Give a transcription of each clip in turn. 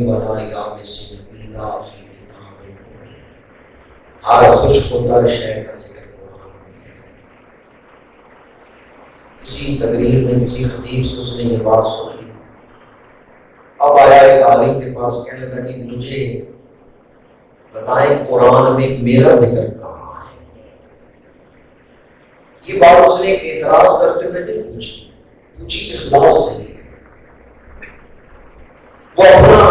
ولا یابس الا فی کتاب مبین۔ ہر خشک و تر شے کا ذکر قرآن میں ہے۔ کسی تقریر میں کسی خطیب سے اس نے یہ بات سنی، اب آیا ایک عالم کے پاس، کہنے لگا کہ مجھے بتائیں قرآن میں میرا ذکر کہاں ہے؟ یہ بات اس نے ایک اعتراض کرتے ہوئے نہیں پوچھی اخلاص سے۔ وہ اپنا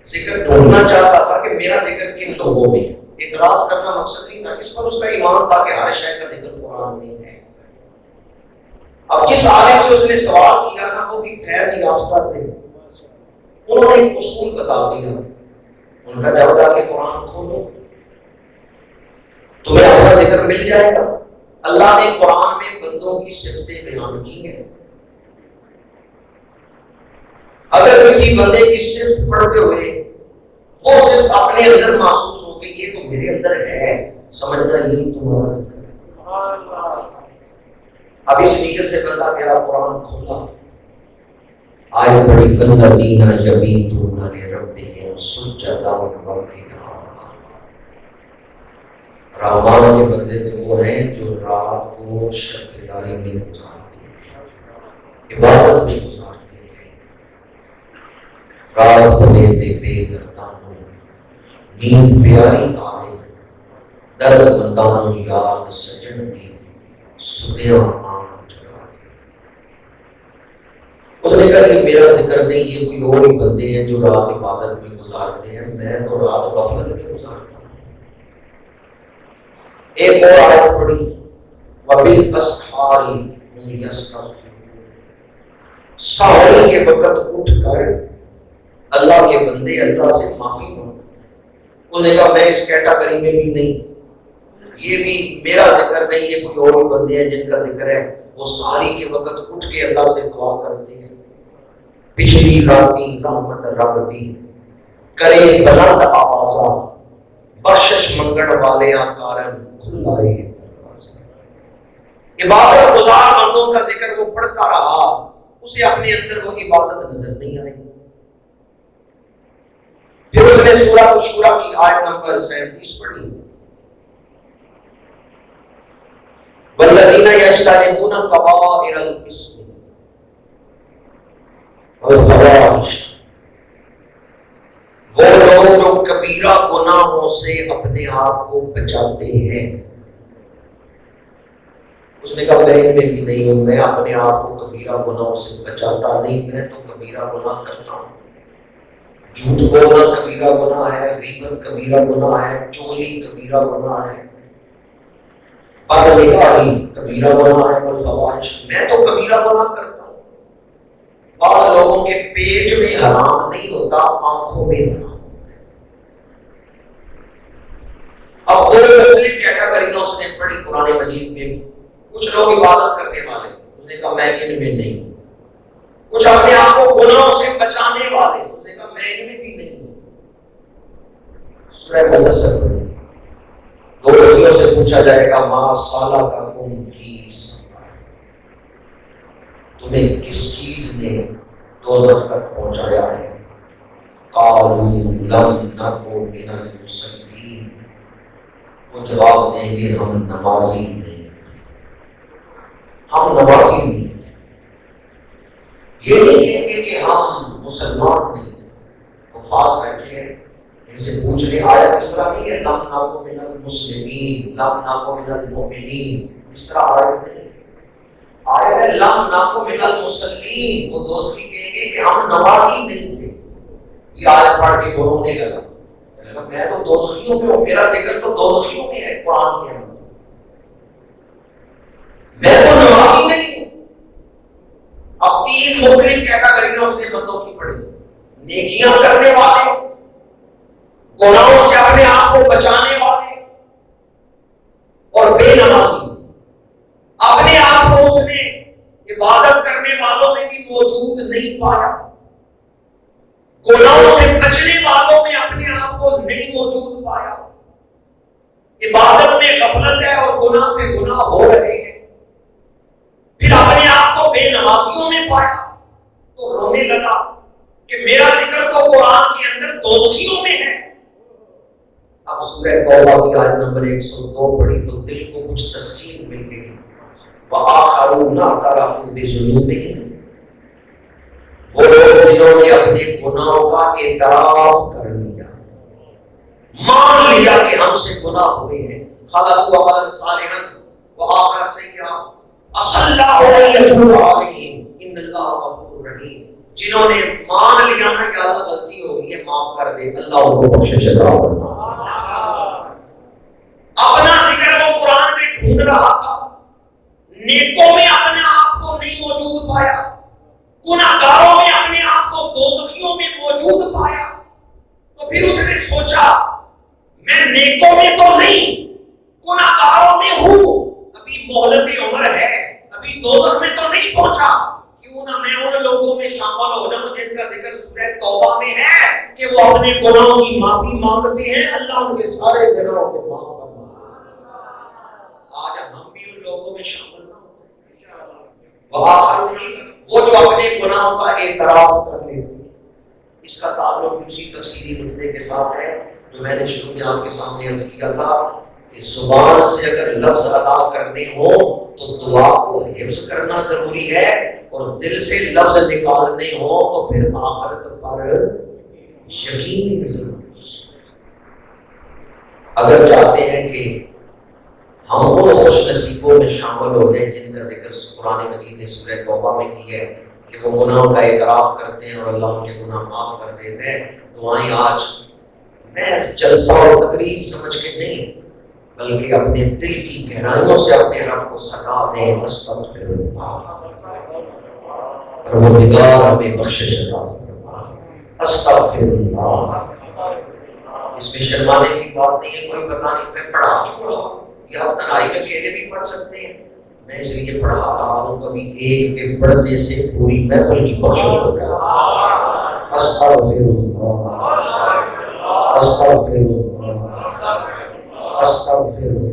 ذکر ڈھونڈنا چاہتا تھا کہ میرا ذکر کن لوگوں میں، اعتراض کرنا مقصد نہیں تھا، اس پر اس کا ایمان تھا کہ ہر شے کا ذکر قرآن میں ہے۔ اب جس عالم سے اس نے سوال کیا نا، وہ بھی فیض یافتہ تھے، انہوں نے ایک اصول بتا دیا، ان کا جب جا کے قرآن کھولو تمہیں اپنا ذکر مل جائے گا۔ اللہ نے قرآن میں بندوں کی صفتیں بیان کی ہیں، اگر کسی بندے کی صفت پڑھتے ہوئے وہ صرف اپنے اندر محسوس ہو کہ یہ تو میرے اندر ہے، سمجھنا یہی تمہارا ذکر ہے۔ اب اس نیت سے بندہ میرا قرآن کھولا، آیت پڑھی والذین یبیتون لربہم سجدا وقیاما۔ رحمان کے بندے تو وہ ہیں جو رات کو شب بیداری میں گزارتے ہیں، عبادت میں گزارتے ہیں۔ رات بھلے دے بے دردانوں نیند پیاری آئے، درد مندانوں یاد سجن دی ستیاں آن جگا۔ اس نے کہا کہ میرا ذکر نہیں، یہ کوئی اور ہی بندے ہیں جو رات عبادت میں گزارتے ہیں، میں تو رات غفلت کے گزارتا ہوں۔ ایک اور آیت پڑھی وَبِالْأَسْحَارِ هُمْ يَسْتَغْفِرُونَ۔ سحری کے وقت اٹھ کر اللہ کے بندے اللہ سے معافی مانگتے۔ اس نے کہا میں اس کیٹاگری میں بھی نہیں، یہ بھی میرا ذکر نہیں، یہ کوئی اور بھی بندے ہیں جن کا ذکر ہے، وہ سحری کے وقت اٹھ کے اللہ سے دعا کرتے ہیں، پچھلی راتی رحمت رب دی کرے بلند آوازہ، بخشش منگن والے کارن کھلائے دروازے۔ عبادت گزار بندوں کا ذکر وہ پڑھتا رہا، اسے اپنے اندر وہ عبادت نظر نہیں آئی۔ پھر اس نے سورۃ الشورى کی آیت نمبر 37 پڑھی والذین یجتنبون کبائر الاثم والفواحش۔ وہ لوگ جو کبیرہ گناہوں سے اپنے آپ کو بچاتے ہیں۔ اس نے کہا میں ان میں بھی نہیں ہوں، میں اپنے آپ کو کبیرہ گناہوں سے بچاتا نہیں، میں تو کبیرہ گناہ کرتا ہوں۔ جھوٹ بولنا کبیرہ گناہ ہے، غیبت کبیرہ گناہ ہے، چوری کبیرہ گناہ ہے، بدنگاہی کبیرہ گناہ ہے، والفواحش میں تو کبیرہ گناہ کرتا ہوں۔ بعض لوگوں کے پیٹ میں حرام نہیں ہوتا، آنکھوں میں حرام ہوتا ہے۔ اب دو مختلف کیٹیگریاں اس نے پڑھی قرآن مجید میں، کچھ لوگ عبادت کرنے والے، اس نے کہا میں ان میں نہیں ہوں، کچھ اپنے آپ کو گناہوں سے بچانے والے، اس نے کہا میں ان میں بھی نہیں ہوں۔ سورہ مدثر پڑھی، دو لوگوں سے پوچھا جائے گا ما سالککم فی سقر، تمہیں کس چیز نے دوزخ تک پہنچایا ہے؟ قالوا لم نک من المصلین، وہ جواب دیں گے ہم نمازی نہیں، ہم نمازی نہیں۔ یہ نہیں کہیں گے کہ ہم مسلمان نہیں۔ حفاظ بیٹھے ہیں، ان سے پوچھ رہے آیت اس طرح نہیں ہے لم نک من المسلمین لم نک من المؤمنین، اس طرح آیت نہیں، آیت ہے لم نک من المصلین۔ وہ دوسری کہیں گے کہ ہم نمازی نہیں تھے۔ یہ آیت پڑھ کے وہ رونے لگا، میں تو دوزخیوں میں ہوں، میرا ذکر تو دوزخیوں میں ہے قرآن کے اندر، میں تو نمازی نہیں ہوں۔ اب تین مختلف کیٹیگریاں اس نے بندوں کی پڑھی، نیکیاں کرنے والے، گناہوں سے اپنے آپ کو بچانے والے، اور بے نمازی۔ اپنے آپ کو اس نے عبادت کرنے والوں میں بھی موجود نہیں پایا، گناہوں سے بچنے والوں میں اپنے آپ کو نہیں موجود پایا۔ عبادت میں غفلت ہے اور گناہ پہ گناہ ہو رہے ہیں، پھر اپنے آپ کو بے نمازیوں میں پایا تو رونے لگا کہ میرا ذکر تو قرآن کی دوزخیوں میں ہے. اب سورہ توبہ کی آیت نمبر 102 پڑھی تو دل کو کچھ تسکین مل گئی. وآخرون اعترفوا بذنوبہم، وہ لوگ جنہوں نے اپنے گناہوں کا اعتراف کر لیا، مان لیا کہ ہم سے گناہ ہوئے ہیں. خلقوا عملا صالحا وآخر سیئا عسى الله ان يتوب عليهم ان اللہ غفور رحیم. جنہوں نے مان لیا نا کہ اللہ غلطی ہوگی ہے معاف کر دے، اللہ ان کو بخشش عطا فرمائے. اپنا ذکر وہ قرآن میں ڈھونڈ رہا تھا، نیکوں میں اپنے آپ کو نہیں موجود پایا، گناہگاروں میں اپنے آپ کو دوزخیوں میں موجود پایا. تو پھر اس نے سوچا میں نیکوں میں تو نہیں، گناہگاروں میں ہوں، ابھی مہلت عمر ہے، ابھی دوزخ میں تو نہیں پہنچا، کیوں نہ میں ان لوگوں میں شامل ہو جاؤں جن کا ذکر سورہ توبہ میں ہے کہ وہ اپنے گناہوں کی معافی مانگتے ہیں، اللہ ان کے سارے گناہوں کو معاف فرمائے. آج ہم بھی ان لوگوں میں شامل نہ ہوں. وہ جو اپنے گناہوں کا اعتراف کر لیتے ہیں. اس کا تعلق اسی تفصیلی نقطے کے ساتھ ہے جو میں نے شروع میں آپ کے سامنے عرض کیا تھا کہ زبان سے اگر لفظ ادا کرنے ہو تو دعا کو حفظ کرنا ضروری ہے، اور دل سے لفظ نکالنے ہو تو پھر آخرت پر یقین ضروری ہے. اگر چاہتے ہیں کہ ہم وہ خوش نصیبوں میں شامل ہو جائیں جن کا ذکر قرآن مجید نے سورہ توبہ میں کی ہے کہ وہ گناہوں کا اعتراف کرتے ہیں اور اللہ ان کے گناہ معاف کر دیتے ہیں، دعائیں آج محض جلسہ اور تقریب سمجھ کے نہیں بلکہ اپنے دل کی گہرائیوں سے اپنے رب کو صدا دیں. استغفر اللہ، پروردگار ہمیں بخشش عطا فرما. استغفر اللہ. اس میں شرمانے کی بات نہیں ہے. کوئی پتہ نہیں میں پڑھا کیوں رہا، یا آپ تنہائی میں اکیلے بھی پڑھ سکتے ہیں. میں اس لیے پڑھا رہا ہوں کبھی ایک کے پڑھنے سے پوری محفل کی بخشش ہو جائے. استغفر اللہ، استغفر اللہ، استغفر اللہ.